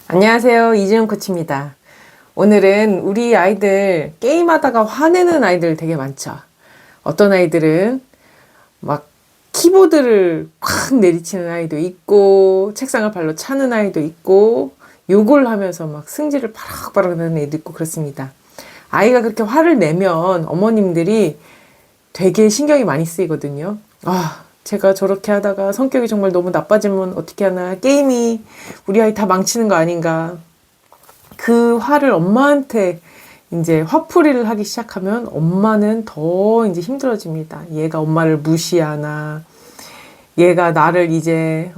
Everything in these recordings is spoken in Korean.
안녕하세요. 이지은 코치입니다. 오늘은 우리 아이들 게임하다가 화내는 아이들 되게 많죠. 어떤 아이들은 막 키보드를 콱 내리치는 아이도 있고, 책상을 발로 차는 아이도 있고, 욕을 하면서 막 승질을 바락바락 내는 애도 있고 그렇습니다. 아이가 그렇게 화를 내면 어머님들이 되게 신경이 많이 쓰이거든요. 제가 저렇게 하다가 성격이 정말 너무 나빠지면 어떻게 하나, 게임이 우리 아이 다 망치는 거 아닌가. 그 화를 엄마한테 이제 화풀이를 하기 시작하면 엄마는 더 이제 힘들어집니다. 얘가 엄마를 무시하나, 얘가 나를 이제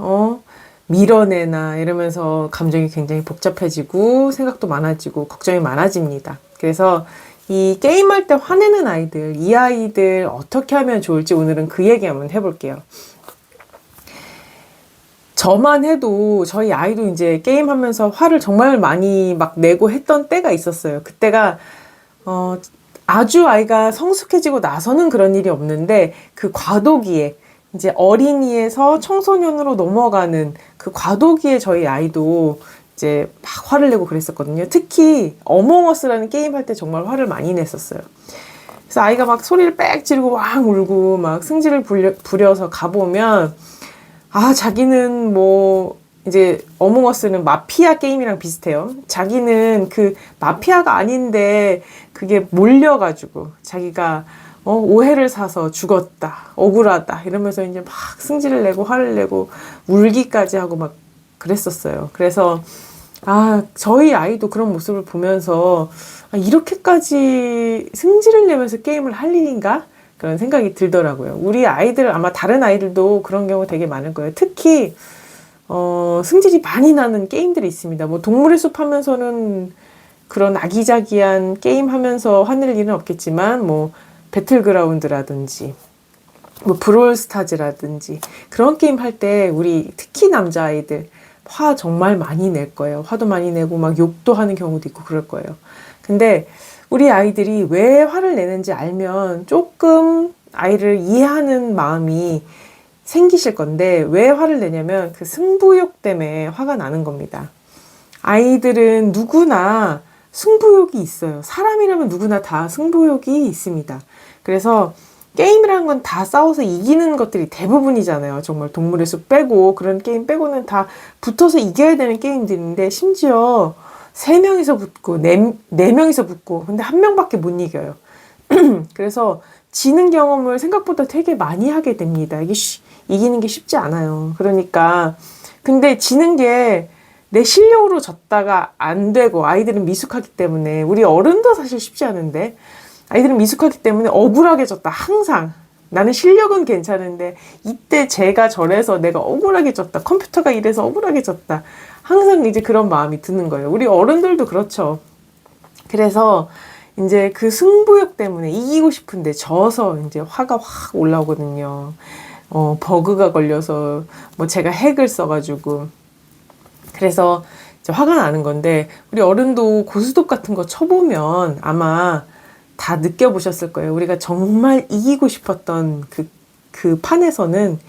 밀어내나 이러면서 감정이 굉장히 복잡해지고 생각도 많아지고 걱정이 많아집니다. 그래서 이 게임할 때 화내는 아이들, 이 아이들 어떻게 하면 좋을지 오늘은 그 얘기 한번 해볼게요. 저만 해도 저희 아이도 이제 게임하면서 화를 정말 많이 막 내고 했던 때가 있었어요. 그때가 아주 아이가 성숙해지고 나서는 그런 일이 없는데 그 과도기에 이제 어린이에서 청소년으로 넘어가는 그 과도기에 저희 아이도 이제 막 화를 내고 그랬었거든요. 특히 어몽어스라는 게임 할 때 정말 화를 많이 냈었어요. 그래서 아이가 막 소리를 빽 지르고 왕 울고 막 승질을 부려서 가보면 자기는 뭐 이제 어몽어스는 마피아 게임이랑 비슷해요. 자기는 그 마피아가 아닌데 그게 몰려가지고 자기가 오해를 사서 죽었다, 억울하다 이러면서 이제 막 승질을 내고 화를 내고 울기까지 하고 막 그랬었어요. 그래서 저희 아이도 그런 모습을 보면서 이렇게까지 승질을 내면서 게임을 할 일인가? 그런 생각이 들더라고요. 우리 아이들, 아마 다른 아이들도 그런 경우 되게 많을 거예요. 특히 승질이 많이 나는 게임들이 있습니다. 뭐 동물의 숲 하면서는 그런 아기자기한 게임 하면서 화낼 일은 없겠지만 뭐 배틀그라운드라든지 뭐 브롤스타즈라든지 그런 게임 할 때 우리 특히 남자아이들 화 정말 많이 낼 거예요. 화도 많이 내고 막 욕도 하는 경우도 있고 그럴 거예요. 근데 우리 아이들이 왜 화를 내는지 알면 조금 아이를 이해하는 마음이 생기실 건데, 왜 화를 내냐면 그 승부욕 때문에 화가 나는 겁니다. 아이들은 누구나 승부욕이 있어요. 사람이라면 누구나 다 승부욕이 있습니다. 그래서 게임이라는 건 다 싸워서 이기는 것들이 대부분이잖아요. 정말 동물의 숲 빼고 그런 게임 빼고는 다 붙어서 이겨야 되는 게임들인데, 심지어 3명이서 붙고 4명이서 붙고 근데 1명밖에 못 이겨요. 그래서 지는 경험을 생각보다 되게 많이 하게 됩니다. 이기는 게 쉽지 않아요. 그러니까 근데 지는 게 내 실력으로 졌다가 안 되고, 아이들은 미숙하기 때문에, 우리 어른도 사실 쉽지 않은데 아이들은 미숙하기 때문에 억울하게 졌다. 항상 나는 실력은 괜찮은데 이때 제가 저래서 내가 억울하게 졌다. 컴퓨터가 이래서 억울하게 졌다. 항상 이제 그런 마음이 드는 거예요. 우리 어른들도 그렇죠. 그래서 이제 그 승부욕 때문에 이기고 싶은데 져서 이제 화가 확 올라오거든요. 버그가 걸려서 뭐 제가 핵을 써가지고. 그래서 이제 화가 나는 건데, 우리 어른도 고스톱 같은 거 쳐보면 아마 다 느껴보셨을 거예요. 우리가 정말 이기고 싶었던 그 판에서는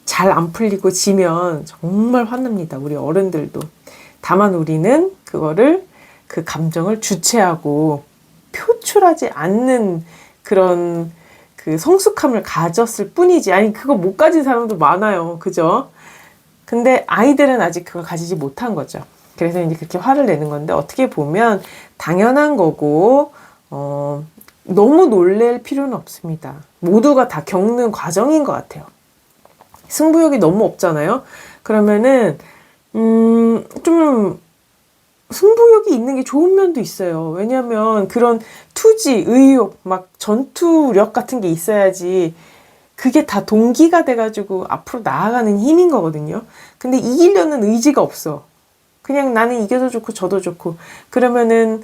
잘 안 풀리고 지면 정말 화납니다. 우리 어른들도. 다만 우리는 그거를, 그 감정을 주체하고 표출하지 않는 그런 그 성숙함을 가졌을 뿐이지. 아니, 그거 못 가진 사람도 많아요. 그죠? 근데 아이들은 아직 그걸 가지지 못한 거죠. 그래서 이제 그렇게 화를 내는 건데, 어떻게 보면 당연한 거고, 너무 놀랄 필요는 없습니다. 모두가 다 겪는 과정인 것 같아요. 승부욕이 너무 없잖아요. 그러면은 좀 승부욕이 있는 게 좋은 면도 있어요. 왜냐하면 그런 투지, 의욕, 막 전투력 같은 게 있어야지 그게 다 동기가 돼가지고 앞으로 나아가는 힘인 거거든요. 근데 이기려는 의지가 없어. 그냥 나는 이겨도 좋고 져도 좋고. 그러면은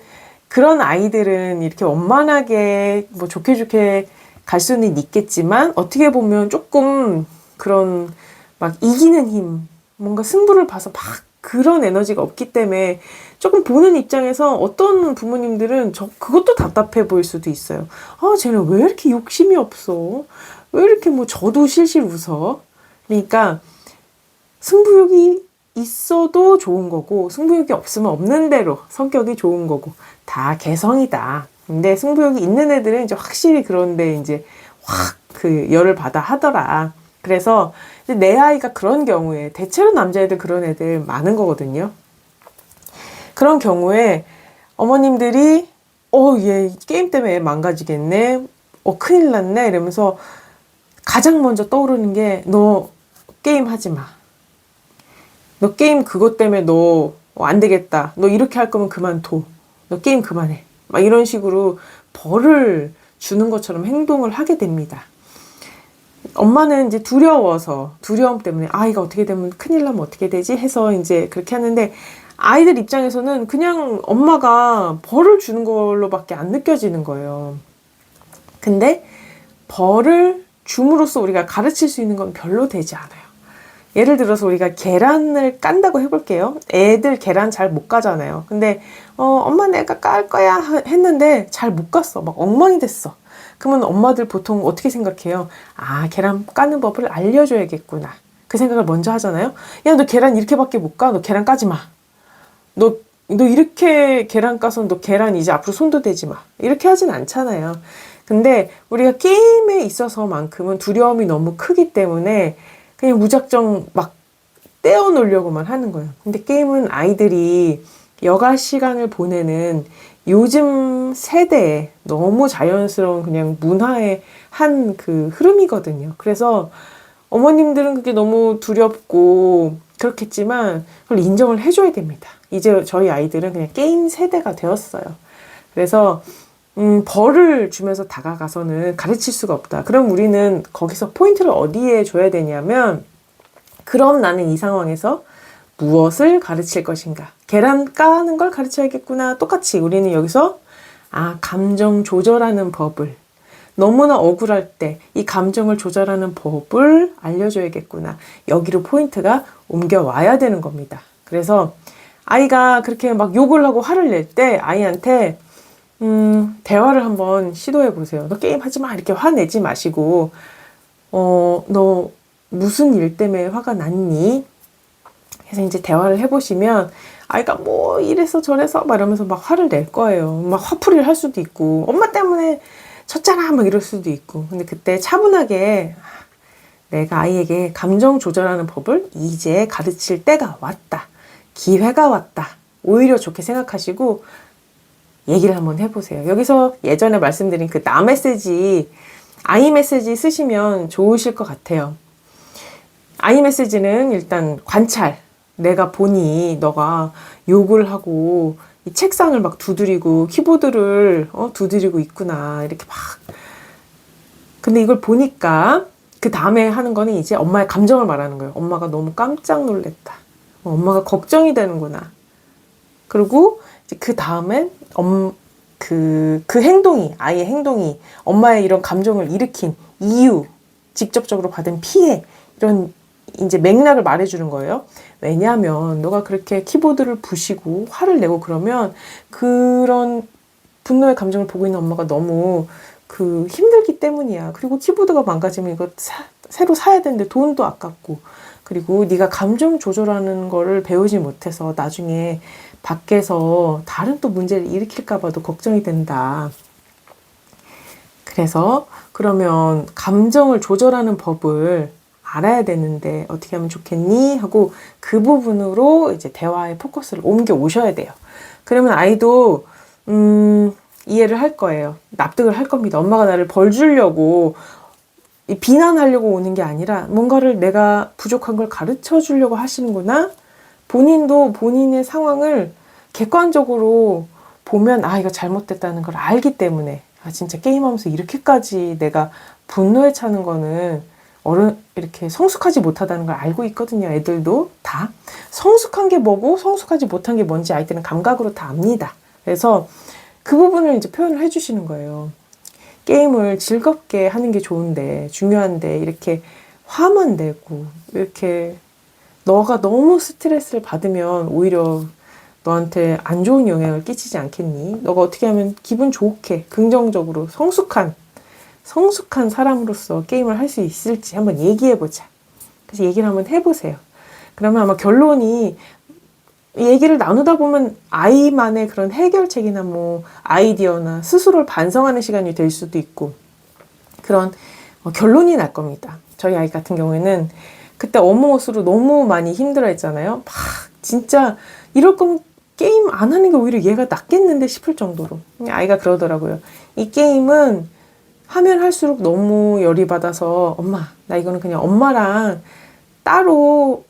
그런 아이들은 이렇게 원만하게 뭐 좋게 갈 수는 있겠지만, 어떻게 보면 조금 그런 막 이기는 힘, 뭔가 승부를 봐서 막 그런 에너지가 없기 때문에 조금 보는 입장에서 어떤 부모님들은 그것도 답답해 보일 수도 있어요. 쟤는 왜 이렇게 욕심이 없어? 왜 이렇게 뭐 저도 실실 웃어? 그러니까 승부욕이 있어도 좋은 거고 승부욕이 없으면 없는 대로 성격이 좋은 거고 다 개성이다. 근데 승부욕이 있는 애들은 이제 확실히 그런데 이제 확 그 열을 받아 하더라. 그래서 이제 내 아이가 그런 경우에 대체로 남자애들 그런 애들 많은 거거든요. 그런 경우에 어머님들이 얘 게임 때문에 애 망가지겠네. 큰일 났네. 이러면서 가장 먼저 떠오르는 게 너 게임 하지 마. 너 게임 그것 때문에 너 안 되겠다. 너 이렇게 할 거면 그만둬. 너 게임 그만해. 막 이런 식으로 벌을 주는 것처럼 행동을 하게 됩니다. 엄마는 이제 두려움 때문에 아이가 어떻게 되면 큰일 나면 어떻게 되지 해서 이제 그렇게 하는데 아이들 입장에서는 그냥 엄마가 벌을 주는 걸로밖에 안 느껴지는 거예요. 근데 벌을 줌으로써 우리가 가르칠 수 있는 건 별로 되지 않아요. 예를 들어서 우리가 계란을 깐다고 해볼게요. 애들 계란 잘 못 까잖아요. 근데 엄마 내가 깔 거야 했는데 잘 못 깠어. 막 엉망이 됐어. 그러면 엄마들 보통 어떻게 생각해요? 아, 계란 까는 법을 알려줘야겠구나. 그 생각을 먼저 하잖아요. 야, 너 계란 이렇게밖에 못 까? 너 계란 까지 마. 너 이렇게 계란 까서 너 계란 이제 앞으로 손도 대지 마. 이렇게 하진 않잖아요. 근데 우리가 게임에 있어서만큼은 두려움이 너무 크기 때문에 그냥 무작정 막 떼어놓으려고만 하는 거예요. 근데 게임은 아이들이 여가 시간을 보내는 요즘 세대에 너무 자연스러운 그냥 문화의 한 그 흐름이거든요. 그래서 어머님들은 그게 너무 두렵고 그렇겠지만 그걸 인정을 해줘야 됩니다. 이제 저희 아이들은 그냥 게임 세대가 되었어요. 그래서 벌을 주면서 다가가서는 가르칠 수가 없다. 그럼 우리는 거기서 포인트를 어디에 줘야 되냐면 그럼 나는 이 상황에서 무엇을 가르칠 것인가? 계란 까는 걸 가르쳐야겠구나. 똑같이 우리는 여기서 감정 조절하는 법을 너무나 억울할 때 이 감정을 조절하는 법을 알려줘야겠구나. 여기로 포인트가 옮겨와야 되는 겁니다. 그래서 아이가 그렇게 막 욕을 하고 화를 낼 때 아이한테 대화를 한번 시도해 보세요. 너 게임 하지 마. 이렇게 화내지 마시고 너 무슨 일 때문에 화가 났니? 그래서 이제 대화를 해보시면 아이가 뭐 이래서 저래서 막 이러면서 막 화를 낼 거예요. 막 화풀이를 할 수도 있고 엄마 때문에 졌잖아 막 이럴 수도 있고. 근데 그때 차분하게 내가 아이에게 감정 조절하는 법을 이제 가르칠 때가 왔다. 기회가 왔다. 오히려 좋게 생각하시고 얘기를 한번 해보세요. 여기서 예전에 말씀드린 그 나 메시지, 아이 메시지 쓰시면 좋으실 것 같아요. 아이 메시지는 일단 관찰. 내가 보니 너가 욕을 하고 이 책상을 막 두드리고 키보드를 두드리고 있구나. 이렇게 막. 근데 이걸 보니까 그 다음에 하는 거는 이제 엄마의 감정을 말하는 거예요. 엄마가 너무 깜짝 놀랐다. 엄마가 걱정이 되는구나. 그리고 이제 그 다음엔 그 행동이, 아이의 행동이 엄마의 이런 감정을 일으킨 이유, 직접적으로 받은 피해, 이런 이제 맥락을 말해주는 거예요. 왜냐하면 너가 그렇게 키보드를 부시고 화를 내고 그러면 그런 분노의 감정을 보고 있는 엄마가 너무 힘들기 때문이야. 그리고 키보드가 망가지면 이거 새로 사야 되는데 돈도 아깝고, 그리고 네가 감정 조절하는 거를 배우지 못해서 나중에 밖에서 다른 또 문제를 일으킬까 봐도 걱정이 된다. 그래서 그러면 감정을 조절하는 법을 알아야 되는데 어떻게 하면 좋겠니? 하고 그 부분으로 이제 대화의 포커스를 옮겨 오셔야 돼요. 그러면 아이도 이해를 할 거예요. 납득을 할 겁니다. 엄마가 나를 벌 주려고 비난하려고 오는 게 아니라 뭔가를 내가 부족한 걸 가르쳐 주려고 하시는구나. 본인도 본인의 상황을 객관적으로 보면 이거 잘못됐다는 걸 알기 때문에 진짜 게임하면서 이렇게까지 내가 분노에 차는 거는 이렇게 성숙하지 못하다는 걸 알고 있거든요. 애들도 다 성숙한 게 뭐고 성숙하지 못한 게 뭔지 아이들은 감각으로 다 압니다. 그래서 그 부분을 이제 표현을 해주시는 거예요. 게임을 즐겁게 하는 게 좋은데, 중요한데 이렇게 화만 내고 이렇게 너가 너무 스트레스를 받으면 오히려 너한테 안 좋은 영향을 끼치지 않겠니? 너가 어떻게 하면 기분 좋게 긍정적으로 성숙한 사람으로서 게임을 할 수 있을지 한번 얘기해보자. 그래서 얘기를 한번 해보세요. 그러면 아마 결론이 얘기를 나누다 보면 아이만의 그런 해결책이나 뭐 아이디어나 스스로를 반성하는 시간이 될 수도 있고 그런 결론이 날 겁니다. 저희 아이 같은 경우에는 그때 어몽어스로 너무 많이 힘들어 했잖아요. 막 진짜 이럴 거면 게임 안 하는 게 오히려 얘가 낫겠는데 싶을 정도로 아이가 그러더라고요. 이 게임은 하면 할수록 너무 열이 받아서 엄마 나 이거는 그냥 엄마랑 따로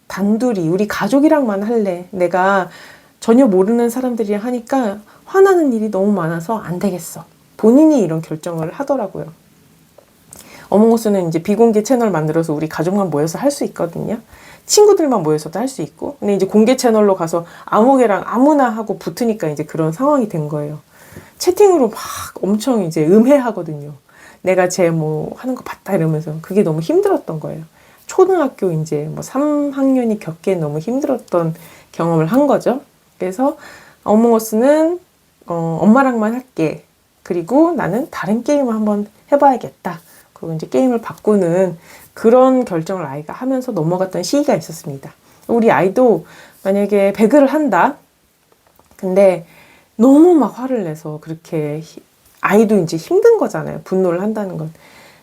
단둘이 우리 가족이랑만 할래. 내가 전혀 모르는 사람들이랑 하니까 화나는 일이 너무 많아서 안 되겠어. 본인이 이런 결정을 하더라고요. 어몽어스는 이제 비공개 채널 만들어서 우리 가족만 모여서 할 수 있거든요. 친구들만 모여서도 할 수 있고. 근데 이제 공개 채널로 가서 아무개랑 아무나 하고 붙으니까 이제 그런 상황이 된 거예요. 채팅으로 막 엄청 이제 음해하거든요. 내가 쟤 뭐 하는 거 봤다 이러면서 그게 너무 힘들었던 거예요. 초등학교 이제 뭐 3학년이 겪기에 너무 힘들었던 경험을 한 거죠. 그래서 어몽어스는 엄마랑만 할게. 그리고 나는 다른 게임을 한번 해봐야겠다. 그리고 이제 게임을 바꾸는 그런 결정을 아이가 하면서 넘어갔던 시기가 있었습니다. 우리 아이도 만약에 배그를 한다. 근데 너무 막 화를 내서 그렇게 아이도 이제 힘든 거잖아요. 분노를 한다는 건.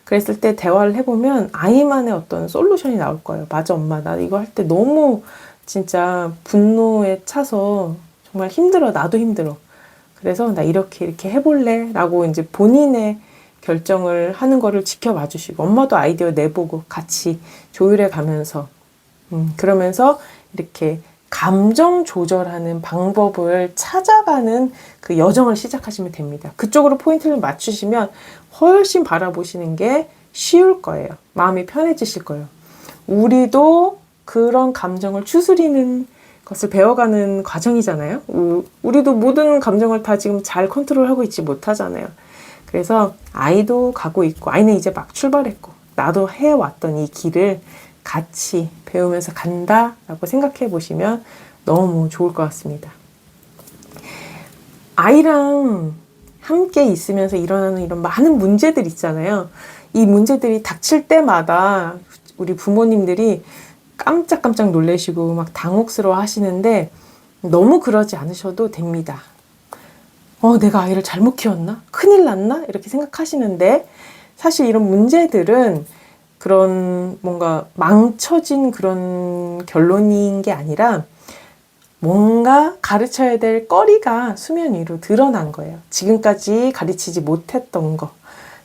그랬을 때 대화를 해보면 아이만의 어떤 솔루션이 나올 거예요. 맞아, 엄마. 나 이거 할 때 너무 진짜 분노에 차서 정말 힘들어. 나도 힘들어. 그래서 나 이렇게 해볼래? 라고 이제 본인의 결정을 하는 거를 지켜봐 주시고 엄마도 아이디어 내보고 같이 조율해 가면서 그러면서 이렇게 감정 조절하는 방법을 찾아가는 그 여정을 시작하시면 됩니다. 그쪽으로 포인트를 맞추시면 훨씬 바라보시는 게 쉬울 거예요. 마음이 편해지실 거예요. 우리도 그런 감정을 추스리는 것을 배워가는 과정이잖아요. 우리도 모든 감정을 다 지금 잘 컨트롤하고 있지 못하잖아요. 그래서 아이도 가고 있고 아이는 이제 막 출발했고 나도 해왔던 이 길을 같이 배우면서 간다라고 생각해 보시면 너무 좋을 것 같습니다. 아이랑 함께 있으면서 일어나는 이런 많은 문제들 있잖아요. 이 문제들이 닥칠 때마다 우리 부모님들이 깜짝깜짝 놀라시고 막 당혹스러워 하시는데 너무 그러지 않으셔도 됩니다. 내가 아이를 잘못 키웠나? 큰일 났나? 이렇게 생각하시는데 사실 이런 문제들은 그런 뭔가 망쳐진 그런 결론인 게 아니라 뭔가 가르쳐야 될 거리가 수면 위로 드러난 거예요. 지금까지 가르치지 못했던 거.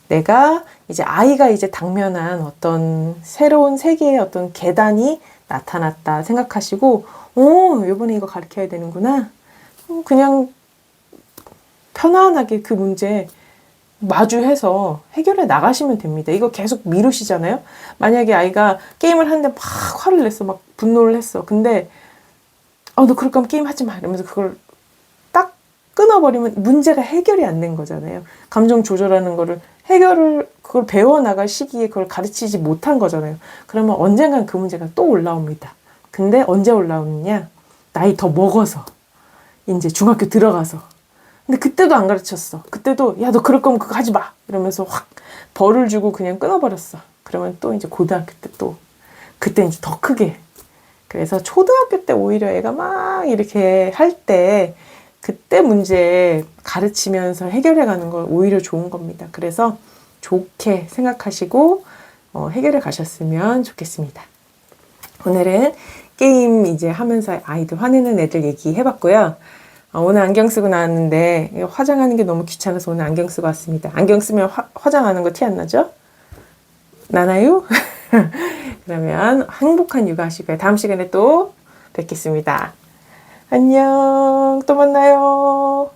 내가 이제 아이가 이제 당면한 어떤 새로운 세계의 어떤 계단이 나타났다 생각하시고, 이번에 이거 가르쳐야 되는구나. 그냥 편안하게 그 문제 마주해서 해결해 나가시면 됩니다. 이거 계속 미루시잖아요. 만약에 아이가 게임을 하는데 막 화를 냈어. 막 분노를 했어. 근데 너 그럴 거면 게임 하지 마. 이러면서 그걸 딱 끊어버리면 문제가 해결이 안 된 거잖아요. 감정 조절하는 거를 그걸 배워나갈 시기에 그걸 가르치지 못한 거잖아요. 그러면 언젠간 그 문제가 또 올라옵니다. 근데 언제 올라오느냐? 나이 더 먹어서. 이제 중학교 들어가서. 근데 그때도 안 가르쳤어. 그때도 야, 너 그럴 거면 그거 하지 마. 이러면서 확 벌을 주고 그냥 끊어버렸어. 그러면 또 이제 고등학교 때 또 그때 이제 더 크게. 그래서 초등학교 때 오히려 애가 막 이렇게 할 때 그때 문제 가르치면서 해결해 가는 건 오히려 좋은 겁니다. 그래서 좋게 생각하시고 해결해 가셨으면 좋겠습니다. 오늘은 게임 이제 하면서 아이들 화내는 애들 얘기해 봤고요. 오늘 안경 쓰고 나왔는데 화장하는 게 너무 귀찮아서 오늘 안경 쓰고 왔습니다. 안경 쓰면 화장하는 거 티 안 나죠? 나나요? 그러면 행복한 육아 하시고요. 다음 시간에 또 뵙겠습니다. 안녕. 또 만나요.